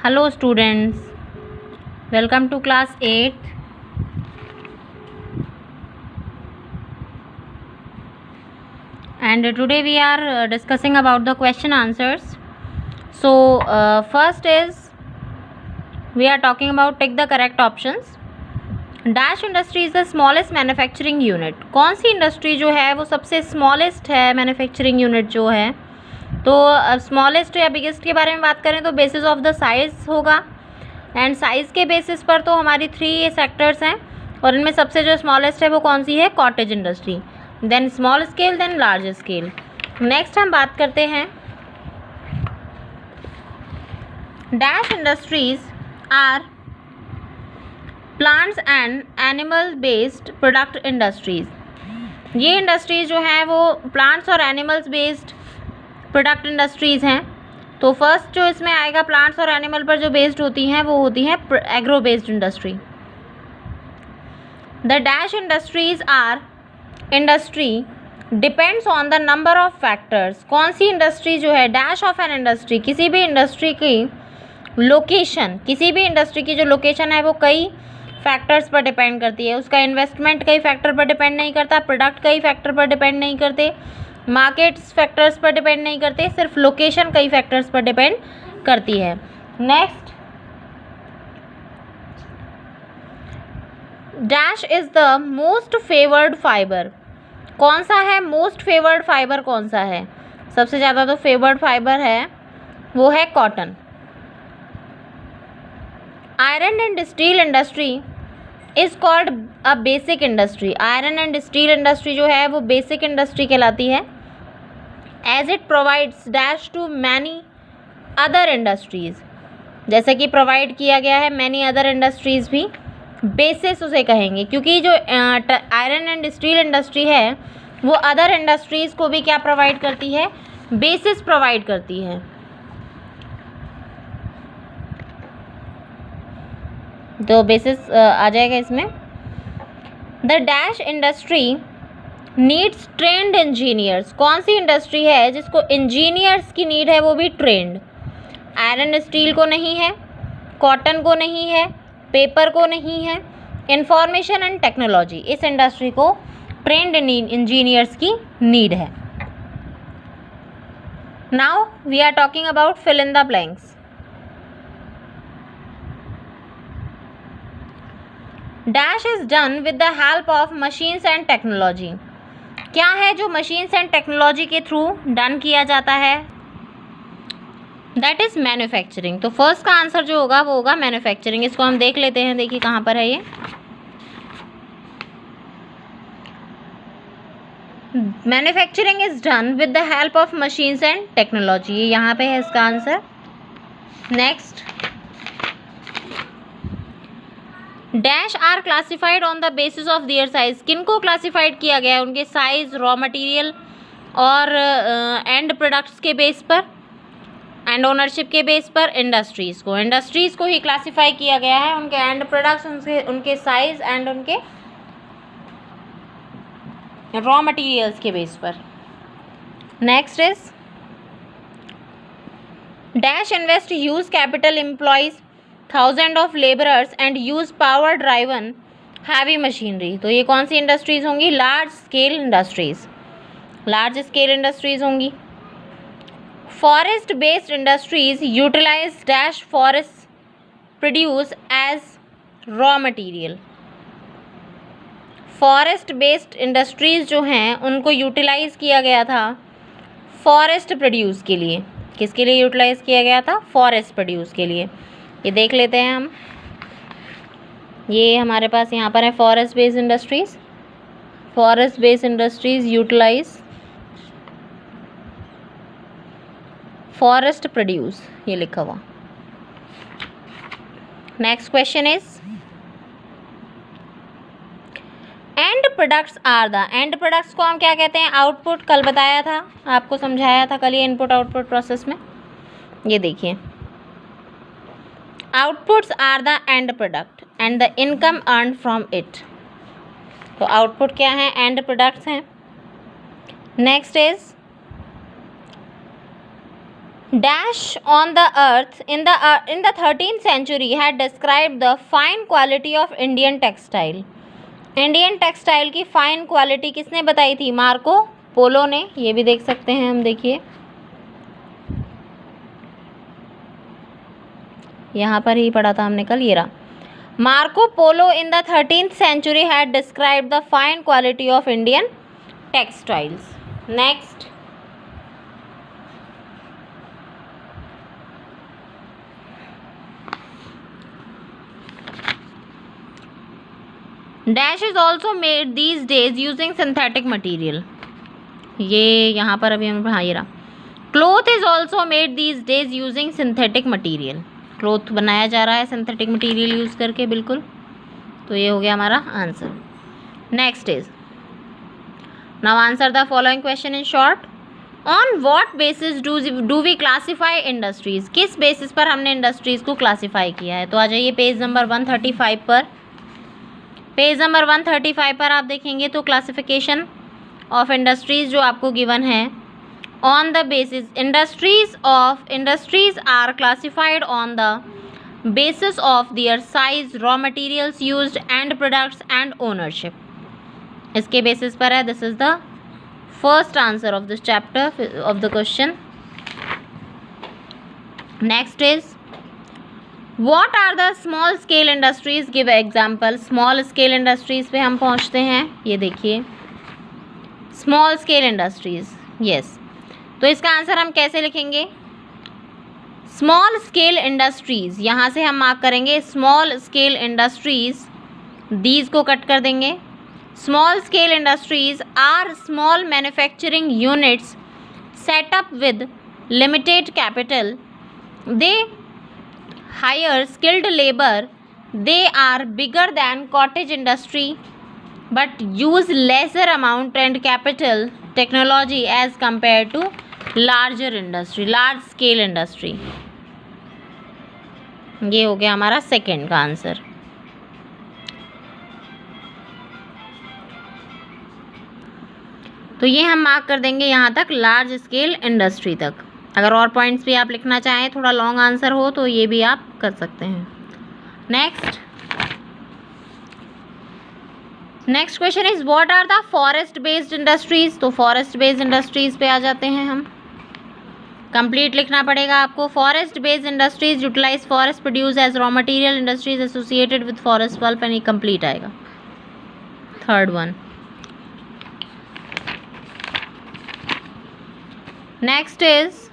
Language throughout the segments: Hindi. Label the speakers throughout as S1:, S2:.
S1: Hello students, welcome to class 8th and today we are discussing about the question answers. So first is we are talking about take the correct options. Dash industry is the smallest manufacturing unit. कौन सी इंडस्ट्री जो है वो सबसे स्मॉलेस्ट है मैन्युफैक्चरिंग यूनिट जो है. तो स्मॉलेस्ट या बिगेस्ट के बारे में बात करें तो बेसिस ऑफ द साइज़ होगा एंड साइज़ के बेसिस पर तो हमारी 3 सेक्टर्स हैं और इनमें सबसे जो स्मॉलेस्ट है वो कौन सी है, cottage industry, then small scale, then large scale. Next हम बात करते हैं dash industries are plants and animal based product industries. ये इंडस्ट्रीज़ जो हैं वो प्लांट्स और एनिमल्स बेस्ड प्रोडक्ट इंडस्ट्रीज़ हैं. तो फर्स्ट जो इसमें आएगा प्लांट्स और एनिमल पर जो बेस्ड होती हैं वो होती हैं agro based industry. The dash industries our industry depends on the number of factors. कौन सी इंडस्ट्री जो है, डैश ऑफ एन इंडस्ट्री, किसी भी इंडस्ट्री की लोकेशन, किसी भी इंडस्ट्री की जो लोकेशन है वो कई फैक्टर्स पर डिपेंड करती है. उसका इन्वेस्टमेंट कई फैक्टर पर डिपेंड नहीं करता, प्रोडक्ट कई फैक्टर पर डिपेंड नहीं करते, मार्केट्स फैक्टर्स पर डिपेंड नहीं करते, सिर्फ लोकेशन कई फैक्टर्स पर डिपेंड करती है. Next, dash is the most favoured fibre. कौन सा है मोस्ट फेवर्ड फाइबर, कौन सा है सबसे ज़्यादा तो फेवर्ड फाइबर है वो है cotton. Iron and steel industry is called a basic industry. Iron and steel industry जो है वो बेसिक इंडस्ट्री कहलाती है as it provides dash to many other industries. जैसे कि प्रोवाइड किया गया है मैनी अदर इंडस्ट्रीज़ भी बेसिस उसे कहेंगे, क्योंकि जो आयरन एंड स्टील इंडस्ट्री है वो अदर इंडस्ट्रीज़ को भी क्या प्रोवाइड करती है, बेसिस प्रोवाइड करती है. तो बेसिस आ जाएगा इसमें. The dash industry needs trend engineers. कौन सी इंडस्ट्री है जिसको इंजीनियर्स की नीड है, वो भी ट्रेंड. आयरन स्टील को नहीं है, कॉटन को नहीं है, पेपर को नहीं है, इंफॉर्मेशन एंड टेक्नोलॉजी, इस इंडस्ट्री को ट्रेंड इंजीनियर्स की नीड है. Now we are talking about fill in the blanks. Dash is done with the help of machines and technology. क्या है जो मशीन्स एंड टेक्नोलॉजी के थ्रू डन किया जाता है, दैट इज़ मैन्युफैक्चरिंग. तो फर्स्ट का आंसर जो होगा वो होगा मैन्युफैक्चरिंग. इसको हम देख लेते हैं, देखिए कहाँ पर है ये. Manufacturing is done with the help of machines and technology, ये यहाँ पे है इसका answer. Next, dash are classified on the basis of their size. किन को क्लासिफाइड किया गया है, उनके साइज, रॉ मटेरियल और एंड प्रोडक्ट्स के बेस पर, एंड ओनरशिप के बेस पर इंडस्ट्रीज़ को ही क्लासिफाई किया गया है, उनके एंड प्रोडक्ट्स, उनके साइज एंड उनके रॉ मटेरियल्स के बेस पर. Next is dash invest huge capital, employs thousand of labourers and use power driven heavy machinery. तो ये कौन सी इंडस्ट्रीज़ होंगी, लार्ज स्केल इंडस्ट्रीज़ होंगी. Forest based industries utilise dash forest produce as raw material. Forest based industries जो हैं उनको यूटिलाइज़ किया गया था फॉरेस्ट प्रोड्यूस के लिए. किसके लिए यूटिलाइज़ किया गया था, फॉरेस्ट प्रोड्यूस के लिए. ये देख लेते हैं हम, ये हमारे पास यहाँ पर है forest based industries utilise forest produce, ये लिखा हुआ. Next question is end products are the. End products को हम क्या कहते हैं, आउटपुट. कल बताया था, आपको समझाया था कल ये इनपुट आउटपुट प्रोसेस में. ये देखिए, outputs are the end product and the income earn from it. तो आउटपुट क्या है, एंड प्रोडक्ट्स हैं. Next is Dash on the earth in the 13th century had described the fine quality of Indian textile. Indian textile की फाइन क्वालिटी किसने बताई थी? मार्को पोलो ने। ये भी देख सकते हैं हम, देखिए यहाँ पर ही पढ़ा था हमने कल, ये रहा। Marco Polo in the 13th century had described the fine quality of Indian textiles. Next, dash is also made these days using synthetic material. ये यहाँ पर अभी हम, हाँ ये रहा। Cloth is also made these days using synthetic material. Cloth बनाया जा रहा है सिंथेटिक मटीरियल यूज़ करके, बिल्कुल। तो ये हो गया हमारा answer. Next is, now answer the following question in short. On what basis do we classify industries? किस बेसिस पर हमने इंडस्ट्रीज़ को क्लासीफाई किया है? तो आ जाइए पेज नंबर 135 पर। पेज नंबर 135 पर आप देखेंगे तो क्लासिफिकेशन ऑफ इंडस्ट्रीज़ जो आपको गिवन है, on the basis industries are classified on the basis of their size, raw materials used and products and ownership. इसके बेसिस पर है। This is the first answer of this chapter of the question. Next is, what are the small scale industries? Give example. Small scale industries पे हम पहुंचते हैं। ये देखिए स्मॉल स्केल इंडस्ट्रीज, यस। तो इसका आंसर हम कैसे लिखेंगे? स्मॉल स्केल इंडस्ट्रीज़, यहाँ से हम मार्क करेंगे स्मॉल स्केल इंडस्ट्रीज़, दीज को कट कर देंगे। Small scale industries are small manufacturing units set up with limited capital, they hire skilled labour, they are bigger than cottage industry but use lesser amount and capital technology as compare to larger industry, large scale industry. ये हो गया हमारा सेकंड का आंसर। तो ये हम मार्क कर देंगे यहाँ तक, लार्ज स्केल इंडस्ट्री तक। अगर और पॉइंट्स भी आप लिखना चाहें, थोड़ा लॉन्ग आंसर हो, तो ये भी आप कर सकते हैं। Next question is, what are the forest based industries? तो फॉरेस्ट बेस्ड इंडस्ट्रीज पे आ जाते हैं हम। कंप्लीट लिखना पड़ेगा आपको। Forest based industries utilise forest produce as raw material, industries associated with forest pulp, and complete आएगा। Third one. Next is,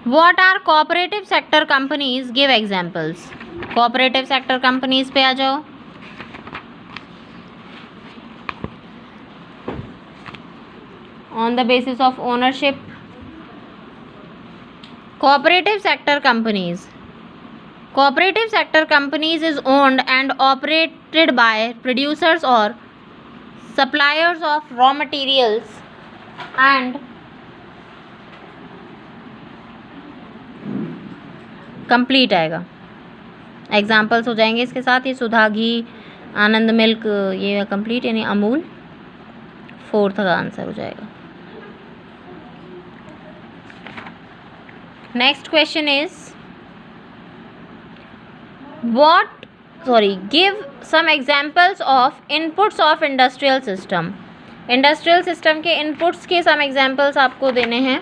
S1: what are cooperative sector companies? Give examples. Cooperative sector companies पे आ जाओ। On the basis of ownership, cooperative sector companies is owned and operated by producers or suppliers of raw materials and complete आएगा। एग्जाम्पल्स हो जाएंगे इसके साथ, ये सुधा घी, आनंद मिल्क, ये कंप्लीट यानी अमूल। फोर्थ का आंसर हो जाएगा। Next question is, give some examples of inputs of industrial system. Industrial system के inputs के some examples आपको देने हैं।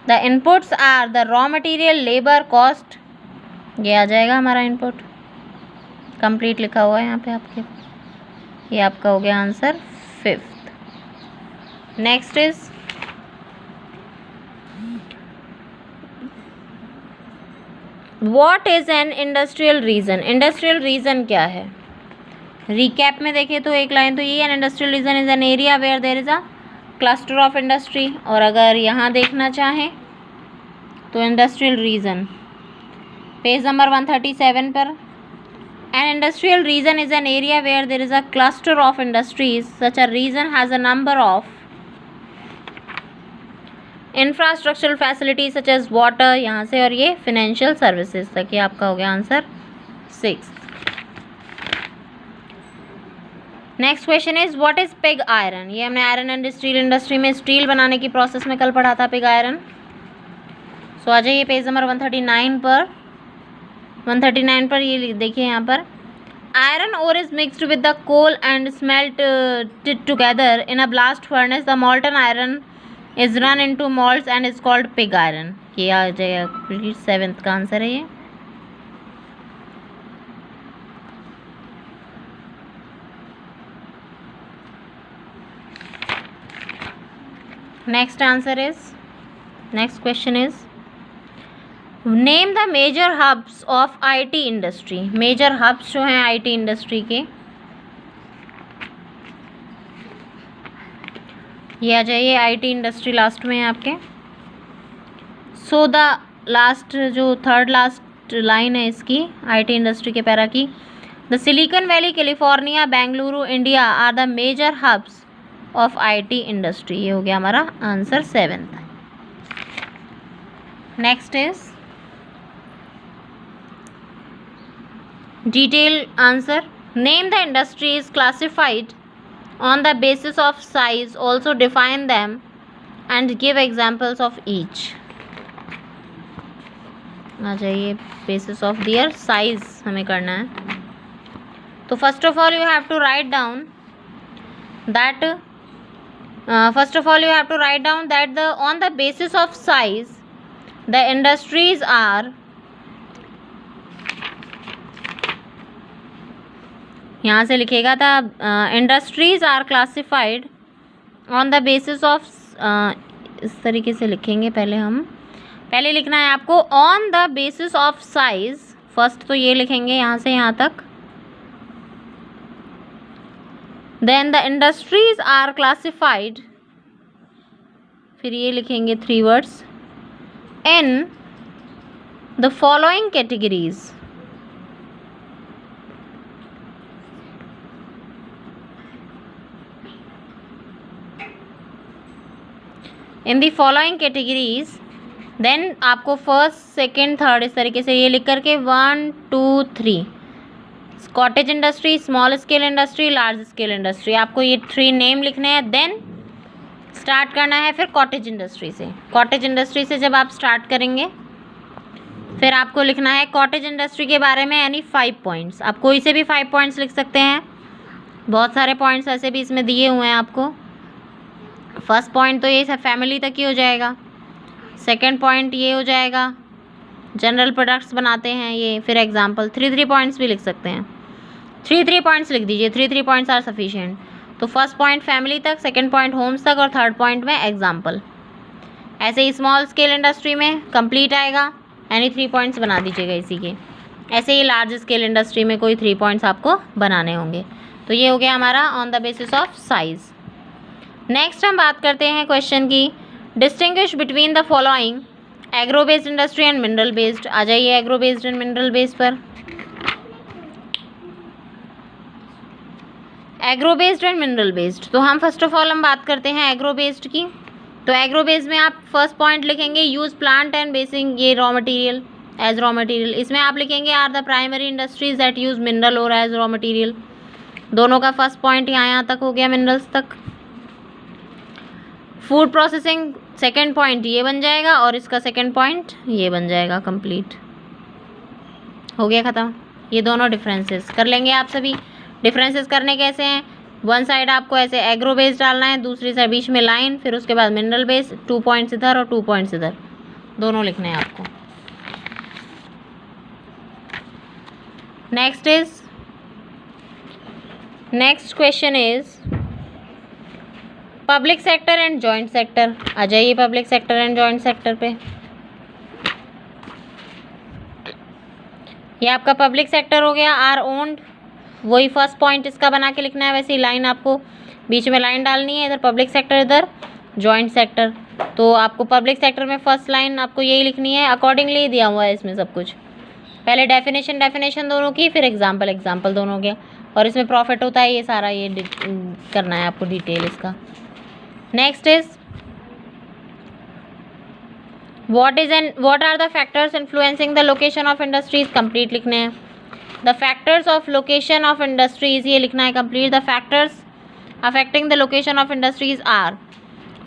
S1: The inputs are the raw material, labor, cost. ये आ जाएगा हमारा input। complete लिखा हुआ है यहाँ पे आपके। ये आपका हो गया answer 5th। Next is, what is an industrial reason? Industrial region क्या है? रिकैप में देखें तो एक लाइन तो ये, an industrial region is an area where there is a cluster of industry. और अगर यहाँ देखना चाहें तो इंडस्ट्रियल रीजन पेज नंबर 137 पर, an industrial region is an area where there is a cluster of industries, such a region has a number of infrastructural facility such as water, यहाँ से और ये फिनेंशियल सर्विसेज तक। ये आपका हो गया answer 6। Next question is what is pig iron. ये हमने आयरन एंड स्टील इंडस्ट्री में स्टील बनाने की प्रोसेस में कल पढ़ा था पिग आयरन। सो आ जाइए पेज नंबर 139 पर। 139 पर ये देखिए यहाँ पर iron ore is mixed with the coal and smelted together in a blast furnace. The molten iron is run into molds and is called pig iron. ये आ जाएगा 7th का आंसर है ये। Next question is name the major hubs of IT industry. Major hubs जो हैं आईटी इंडस्ट्री के, ये आ जाइए आईटी इंडस्ट्री लास्ट में है आपके। सो द लास्ट जो थर्ड लास्ट लाइन है इसकी आईटी इंडस्ट्री के पैरा की, the Silicon Valley California Bengaluru India are the major hubs of IT industry. ये हो गया हमारा आंसर 7th। Next is detailed answer. Name the industries classified on the basis of size. Also define them and give examples of each. आ जाइए basis of their size हमें करना है। तो first of all you have to write down that on the basis of size the industries are, यहाँ से लिखेगा था industries are classified on the basis of, इस तरीके से लिखेंगे। पहले लिखना है आपको on the basis of size. First तो ये लिखेंगे यहाँ से यहाँ तक, then the industries are classified, फिर ये लिखेंगे 3 words in the following categories. In the following categories, then आपको फर्स्ट सेकेंड थर्ड इस तरीके से ये लिख करके 1 2 3 cottage industry, small scale industry, large scale industry, आपको ये 3 नेम लिखने हैं। देन स्टार्ट करना है फिर कॉटेज इंडस्ट्री से। कॉटेज इंडस्ट्री से जब आप स्टार्ट करेंगे फिर आपको लिखना है कॉटेज इंडस्ट्री के बारे में यानी 5 पॉइंट्स। आप कोई से भी 5 पॉइंट्स लिख सकते हैं, बहुत सारे पॉइंट्स ऐसे भी इसमें दिए हुए हैं आपको। फर्स्ट पॉइंट तो ये सब फैमिली तक ही हो जाएगा। सेकंड पॉइंट ये हो जाएगा जनरल प्रोडक्ट्स बनाते हैं ये। फिर एग्जांपल 3 पॉइंट्स भी लिख सकते हैं, 3 पॉइंट्स लिख दीजिए, 3 पॉइंट्स आर सफिशिएंट। तो फर्स्ट पॉइंट फैमिली तक, सेकंड पॉइंट होम्स तक और थर्ड पॉइंट में एग्जांपल। ऐसे ही स्मॉल स्केल इंडस्ट्री में कंप्लीट आएगा यानी 3 पॉइंट्स बना दीजिएगा इसी के। ऐसे ही लार्ज स्केल इंडस्ट्री में कोई 3 पॉइंट्स आपको बनाने होंगे। तो ये हो गया हमारा on the basis of size. Next हम बात करते हैं क्वेश्चन की, distinguish between the following agro based industry and mineral based. आ जाइए agro based and mineral based पर। Agro based and mineral based, तो हम फर्स्ट ऑफ ऑल हम बात करते हैं एग्रो बेस्ड की। तो एग्रो बेस्ड में आप फर्स्ट पॉइंट लिखेंगे यूज प्लांट एंड बेसिंग ये raw material as raw material. इसमें आप लिखेंगे are the primary industries that use mineral ore as raw material. दोनों का फर्स्ट पॉइंट यहाँ तक हो गया, मिनरल्स तक। फूड प्रोसेसिंग सेकेंड पॉइंट ये बन जाएगा और इसका सेकेंड पॉइंट ये बन जाएगा। कंप्लीट हो गया ख़त्म। ये दोनों डिफरेंसेस कर लेंगे आप सभी। डिफरेंसेस करने कैसे हैं, वन साइड आपको ऐसे एग्रो बेस्ड डालना है, दूसरी साइड बीच में लाइन, फिर उसके बाद मिनरल बेस्ड, 2 पॉइंट्स इधर और 2 पॉइंट्स इधर, दोनों लिखने हैं आपको। Next question is public sector and joint sector. आ जाइए public sector and joint sector पे। ये आपका पब्लिक सेक्टर हो गया, आर ओन्ड, वही फर्स्ट पॉइंट इसका बना के लिखना है। वैसे ही लाइन आपको बीच में लाइन डालनी है, इधर पब्लिक सेक्टर इधर जॉइंट सेक्टर। तो आपको पब्लिक सेक्टर में फर्स्ट लाइन आपको यही लिखनी है, अकॉर्डिंगली दिया हुआ है इसमें सब कुछ। पहले डेफिनेशन दोनों की, फिर एग्जाम्पल दोनों हो गया। और इसमें प्रॉफिट होता है, ये सारा ये करना है आपको डिटेल इसका। Next is what are the factors influencing the location of industries. Complete लिखने हैं। The factors of location of industries, ये लिखना है complete. The factors affecting the location of industries are,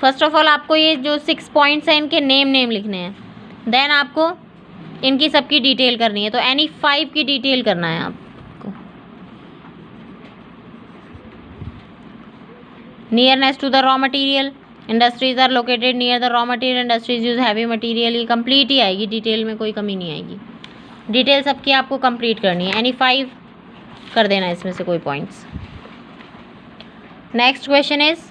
S1: first of all आपको ये जो 6 पॉइंट्स हैं इनके नेम लिखने हैं, देन आपको इनकी सबकी डिटेल करनी है। तो एनी 5 की डिटेल करना है आपको। Nearness to the raw material, industries are located near the raw material, industries use heavy material, ये कंप्लीट ही आएगी, डिटेल में कोई कमी नहीं आएगी। डिटेल सबकी आपको कंप्लीट करनी है, एनी 5 कर देना इसमें से कोई points. Next question is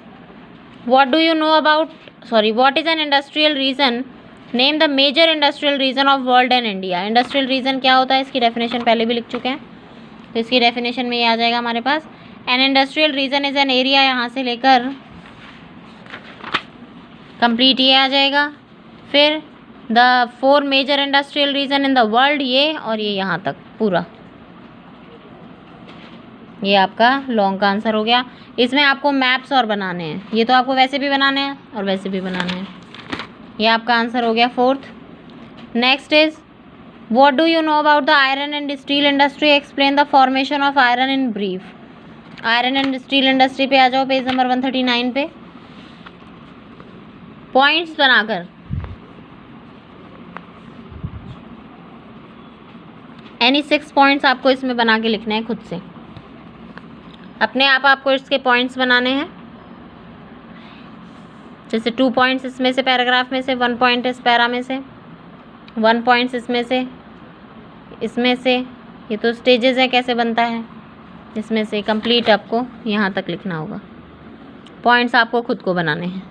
S1: what do you know about, sorry, what is an industrial region, name the major industrial region of world and India. Industrial region क्या होता है, इसकी डेफिनेशन पहले भी लिख चुके हैं, तो इसकी डेफिनेशन में ये आ जाएगा हमारे पास। An industrial region is an area, यहाँ से लेकर कंप्लीट ये आ जाएगा। फिर the 4 major industrial region in the world, ये और ये यहाँ तक पूरा, ये आपका लॉन्ग का आंसर हो गया। इसमें आपको मैप्स और बनाने हैं, ये तो आपको वैसे भी बनाने हैं और वैसे भी बनाने हैं। ये आपका आंसर हो गया 4th। Next is what do you know about the iron and steel industry, explain the formation of iron in brief. Iron and steel industry पे आ जाओ, पेज नंबर 139 पे, पॉइंट्स बनाकर। एनी 6 पॉइंट्स आपको इसमें बना के लिखने हैं खुद से, अपने आप आपको इसके पॉइंट्स बनाने हैं। जैसे 2 पॉइंट्स इसमें से पैराग्राफ में से, 1 पॉइंट इस पैरा में से, 1 पॉइंट्स इसमें से, ये तो स्टेजेस है कैसे बनता है, इसमें से कंप्लीट आपको यहाँ तक लिखना होगा, पॉइंट्स आपको खुद को बनाने हैं।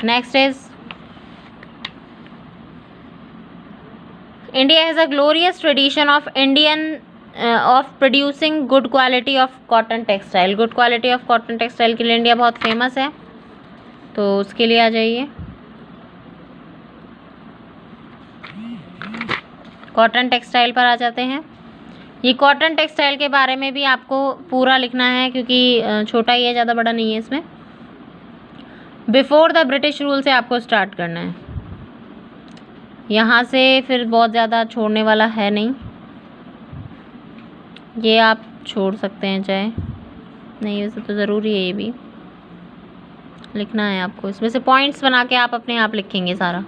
S1: Next is India has a glorious tradition of producing good quality of cotton textile. Good quality of cotton textile के लिए इंडिया बहुत फेमस है, तो उसके लिए आ जाइए। कॉटन टेक्सटाइल पर आ जाते हैं। ये कॉटन टेक्सटाइल के बारे में भी आपको पूरा लिखना है, क्योंकि छोटा ही है, ज़्यादा बड़ा नहीं है इसमें। बिफोर द ब्रिटिश रूल से आपको स्टार्ट करना है, यहाँ से फिर बहुत ज़्यादा छोड़ने वाला है नहीं, ये आप छोड़ सकते हैं चाहे नहीं, वैसे तो ज़रूरी है ये भी लिखना है आपको। इसमें से पॉइंट्स बना के आप अपने आप लिखेंगे, सारा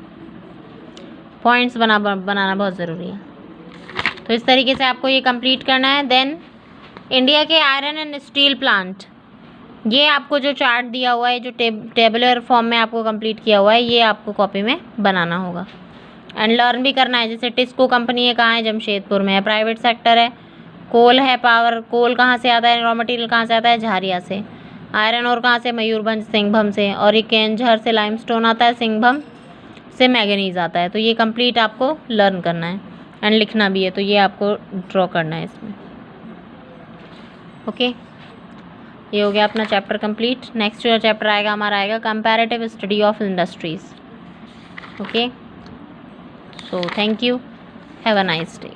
S1: पॉइंट्स बनाना बहुत ज़रूरी है। तो इस तरीके से आपको ये कंप्लीट करना है। देन इंडिया के आयरन एंड स्टील प्लांट, ये आपको जो चार्ट दिया हुआ है, जो टेबुलर फॉर्म में आपको कंप्लीट किया हुआ है, ये आपको कॉपी में बनाना होगा एंड लर्न भी करना है। जैसे टिस्को कंपनी है, कहाँ है, जमशेदपुर में है, प्राइवेट सेक्टर है। कोल है, पावर, कोल कहाँ से आता है, रॉ मटेरियल कहाँ से आता है, झारिया से। आयरन और कहाँ से, मयूरभंज सिंहभम से। और ये केंझर से लाइमस्टोन आता है, सिंहभम से मैंगनीज आता है। तो ये कंप्लीट आपको लर्न करना है एंड लिखना भी है, तो ये आपको ड्रॉ करना है इसमें। ओके, ये हो गया अपना चैप्टर कंप्लीट। नेक्स्ट जो चैप्टर आएगा हमारा आएगा comparative study of industries. Okay, so thank you, have a nice day.